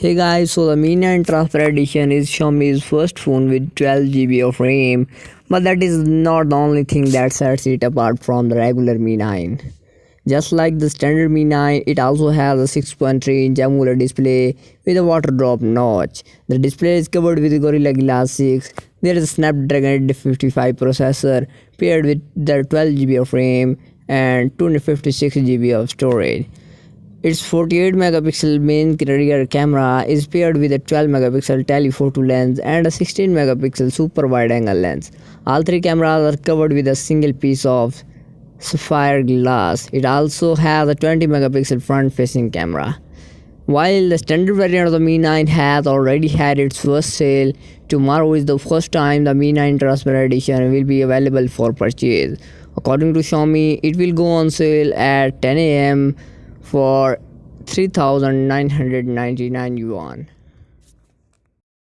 Hey guys, so the Mi 9 Transparent Edition is Xiaomi's first phone with 12 GB of RAM, but that is not the only thing that sets it apart from the regular Mi 9. Just like the standard Mi 9, it also has a 6.3-inch AMOLED display with a water drop notch. The display is covered with Gorilla Glass 6. There is a Snapdragon 855 processor paired with the 12 GB of RAM and 256 GB of storage. Its 48 megapixel main rear camera is paired with a 12 megapixel telephoto lens and a 16 megapixel super wide angle lens. All three cameras are covered with a single piece of sapphire glass. It also has a 20 megapixel front facing camera. While the standard variant of the Mi 9 has already had its first sale, tomorrow is the first time the Mi 9 Transparent Edition will be available for purchase. According to Xiaomi, it will go on sale at 10 a.m. for 3,999 yuan.